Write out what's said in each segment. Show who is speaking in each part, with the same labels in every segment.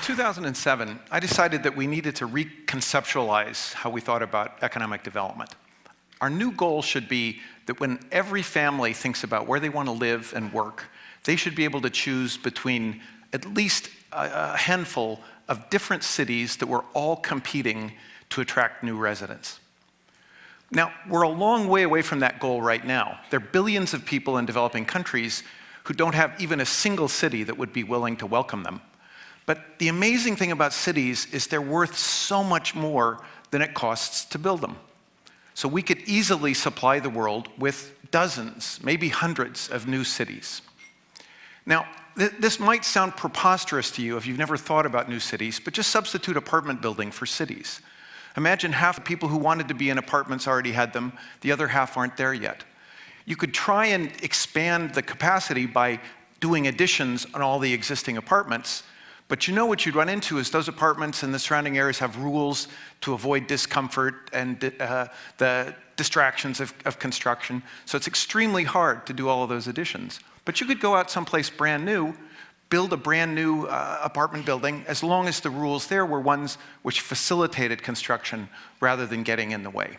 Speaker 1: 2007, I decided that we needed to reconceptualize how we thought about economic development. Our new goal should be that when every family thinks about where they want to live and work, they should be able to choose between at least a handful of different cities that were all competing to attract new residents. Now, we're a long way away from that goal right now. There are billions of people in developing countries who don't have even a single city that would be willing to welcome them. But the amazing thing about cities is they're worth so much more than it costs to build them. So we could easily supply the world with dozens, maybe hundreds of new cities. Now, this might sound preposterous to you if you've never thought about new cities, but just substitute apartment building for cities. Imagine half the people who wanted to be in apartments already had them, the other half aren't there yet. You could try and expand the capacity by doing additions on all the existing apartments, but you know what you'd run into is those apartments and the surrounding areas have rules to avoid discomfort and the distractions of construction. So it's extremely hard to do all of those additions. But you could go out someplace brand new, build a brand new apartment building, as long as the rules there were ones which facilitated construction rather than getting in the way.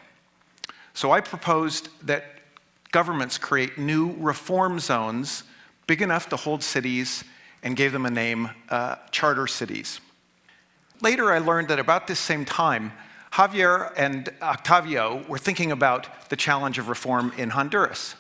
Speaker 1: So I proposed that governments create new reform zones big enough to hold cities and gave them a name, charter cities. Later, I learned that about this same time, Javier and Octavio were thinking about the challenge of reform in Honduras.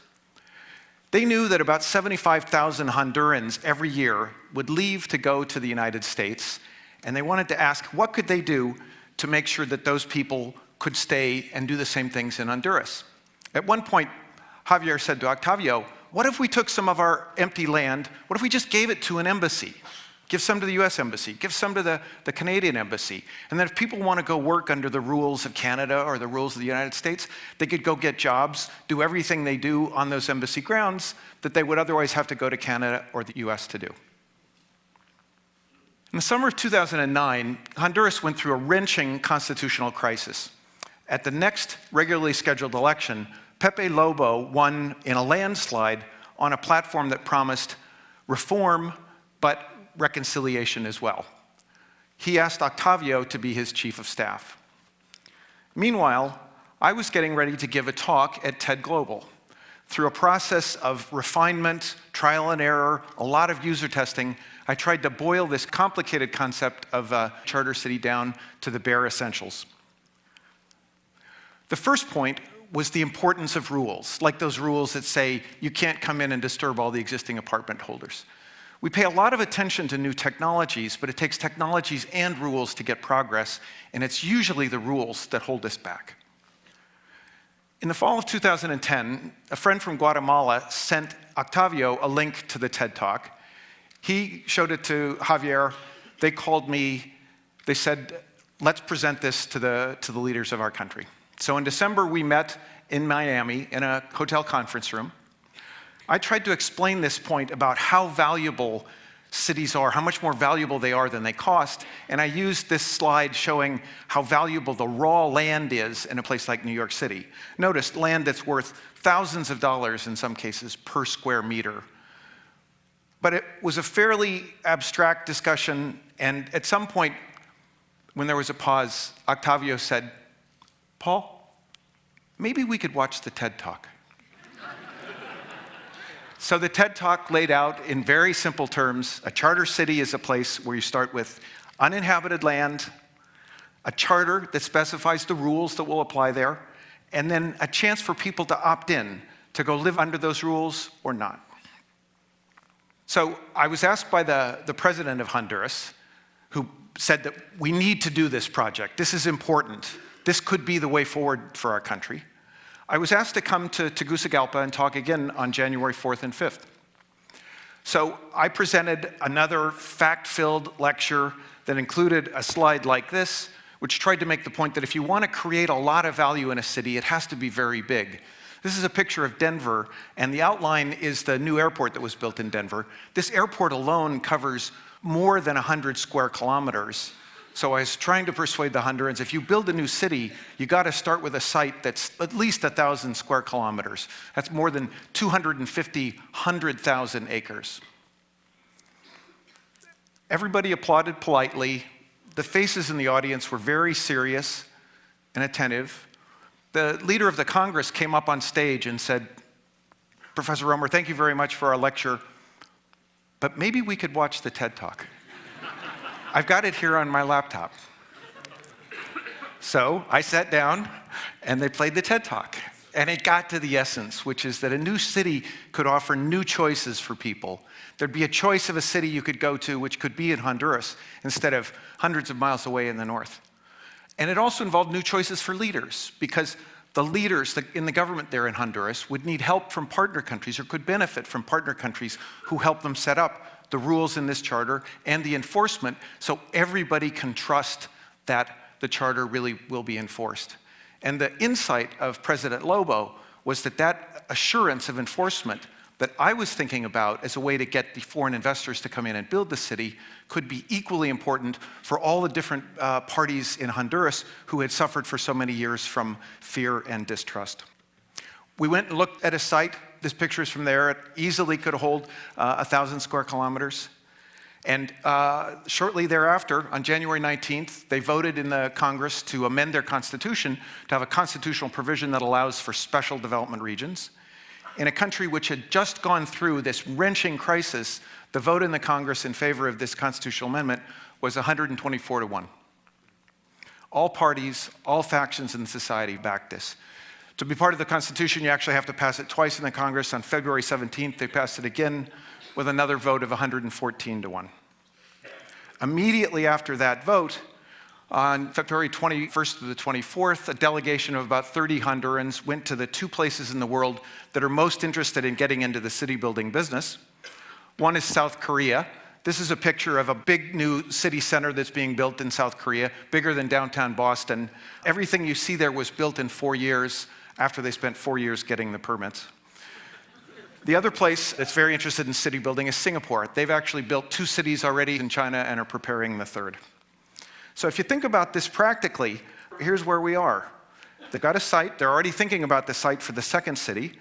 Speaker 1: They knew that about 75,000 Hondurans every year would leave to go to the United States, and they wanted to ask what could they do to make sure that those people could stay and do the same things in Honduras. At one point, Javier said to Octavio, what if we took some of our empty land, what if we just gave it to an embassy? Give some to the US Embassy, give some to the Canadian Embassy. And then if people want to go work under the rules of Canada or the rules of the United States, they could go get jobs, do everything they do on those embassy grounds that they would otherwise have to go to Canada or the US to do. In the summer of 2009, Honduras went through a wrenching constitutional crisis. At the next regularly scheduled election, Pepe Lobo won in a landslide on a platform that promised reform, but reconciliation as well. He asked Octavio to be his chief of staff. Meanwhile, I was getting ready to give a talk at TED Global. Through a process of refinement, trial and error, a lot of user testing, I tried to boil this complicated concept of a charter city down to the bare essentials. The first point was the importance of rules, like those rules that say you can't come in and disturb all the existing apartment holders. We pay a lot of attention to new technologies, but it takes technologies and rules to get progress, and it's usually the rules that hold us back. In the fall of 2010, a friend from Guatemala sent Octavio a link to the TED Talk. He showed it to Javier. They called me. They said, let's present this to the leaders of our country. So in December, we met in Miami in a hotel conference room. I tried to explain this point about how valuable cities are, how much more valuable they are than they cost, and I used this slide showing how valuable the raw land is in a place like New York City. Notice land that's worth thousands of dollars in some cases per square meter. But it was a fairly abstract discussion, and at some point, when there was a pause, Octavio said, Paul, maybe we could watch the TED Talk. So the TED Talk laid out in very simple terms, a charter city is a place where you start with uninhabited land, a charter that specifies the rules that will apply there, and then a chance for people to opt in to go live under those rules or not. So I was asked by the president of Honduras, who said that we need to do this project. This is important. This could be the way forward for our country. I was asked to come to Tegucigalpa and talk again on January 4th and 5th. So I presented another fact-filled lecture that included a slide like this, which tried to make the point that if you want to create a lot of value in a city, it has to be very big. This is a picture of Denver, and the outline is the new airport that was built in Denver. This airport alone covers more than 100 square kilometers. So I was trying to persuade the Hondurans, if you build a new city, you got to start with a site that's at least 1,000 square kilometers. That's more than 250, 100,000 acres. Everybody applauded politely. The faces in the audience were very serious and attentive. The leader of the Congress came up on stage and said, "Professor Roemer, thank you very much for our lecture, but maybe we could watch the TED Talk. I've got it here on my laptop." So I sat down and they played the TED Talk. And it got to the essence, which is that a new city could offer new choices for people. There'd be a choice of a city you could go to, which could be in Honduras, instead of hundreds of miles away in the north. And it also involved new choices for leaders, because the leaders in the government there in Honduras would need help from partner countries, or could benefit from partner countries who help them set up the rules in this charter and the enforcement, so everybody can trust that the charter really will be enforced. And the insight of President Lobo was that that assurance of enforcement that I was thinking about as a way to get the foreign investors to come in and build the city could be equally important for all the different parties in Honduras who had suffered for so many years from fear and distrust. We went and looked at a site. This picture is from there. It easily could hold 1,000 square kilometers. And shortly thereafter, on January 19th, they voted in the Congress to amend their constitution to have a constitutional provision that allows for special development regions. In a country which had just gone through this wrenching crisis, the vote in the Congress in favor of this constitutional amendment was 124 to 1. All parties, all factions in society backed this. To be part of the Constitution, you actually have to pass it twice in the Congress. On February 17th, they passed it again with another vote of 114 to 1. Immediately after that vote, on February 21st to the 24th, a delegation of about 30 Hondurans went to the two places in the world that are most interested in getting into the city building business. One is South Korea. This is a picture of a big new city center that's being built in South Korea, bigger than downtown Boston. Everything you see there was built in 4 years after they spent 4 years getting the permits. The other place that's very interested in city building is Singapore. They've actually built 2 cities already in China and are preparing the third. So if you think about this practically, here's where we are. They've got a site. They're already thinking about the site for the second city.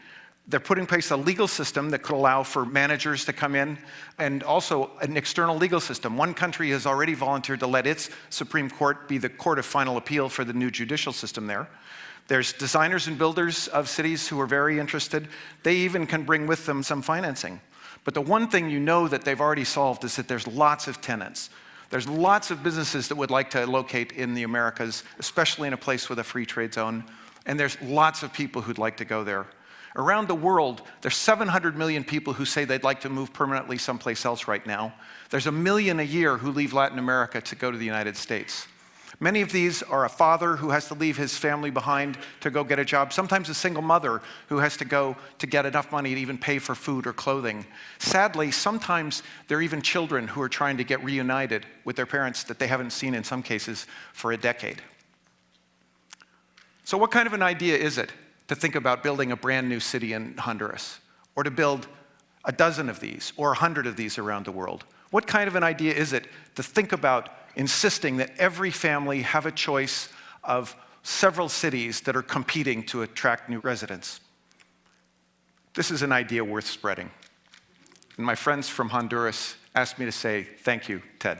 Speaker 1: They're putting in place a legal system that could allow for managers to come in, and also an external legal system. One country has already volunteered to let its Supreme Court be the court of final appeal for the new judicial system there. There's designers and builders of cities who are very interested. They even can bring with them some financing. But the one thing you know that they've already solved is that there's lots of tenants. There's lots of businesses that would like to locate in the Americas, especially in a place with a free trade zone. And there's lots of people who'd like to go there. Around the world, there's 700 million people who say they'd like to move permanently someplace else right now. There's 1 million a year who leave Latin America to go to the United States. Many of these are a father who has to leave his family behind to go get a job, sometimes a single mother who has to go to get enough money to even pay for food or clothing. Sadly, sometimes there are even children who are trying to get reunited with their parents that they haven't seen in some cases for a decade. So what kind of an idea is it to think about building a brand new city in Honduras, or to build a dozen of these or 100 of these around the world? What kind of an idea is it to think about insisting that every family have a choice of several cities that are competing to attract new residents? This is an idea worth spreading. And my friends from Honduras asked me to say, thank you, Ted.